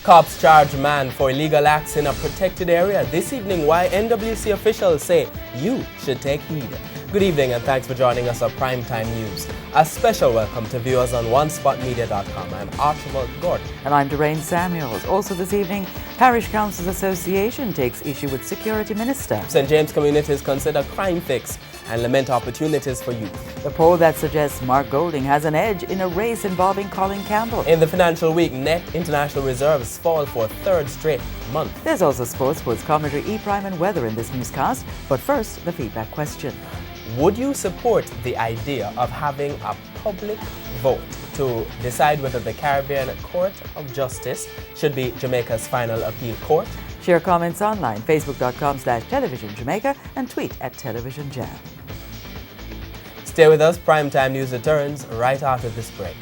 Cops charge man for illegal acts in a protected area. This evening, why NWC officials say you should take heed. Good evening and thanks for joining us on Primetime News. A special welcome to viewers on OneSpotMedia.com. I'm Archibald Gordon. And I'm Doreen Samuels. Also this evening, Parish Councils Association takes issue with Security Minister. St. James communities consider crime fix and lament opportunities for youth. The poll that suggests Mark Golding has an edge in a race involving Colin Campbell. In the financial week, net international reserves fall for a third straight month. There's also sports commentary, E-Prime and weather in this newscast. But first, the feedback question. Would you support the idea of having a public vote to decide whether the Caribbean Court of Justice should be Jamaica's final appeal court? Share comments online, facebook.com/Television Jamaica and tweet @TelevisionJam. Stay with us, Primetime News returns right after this break.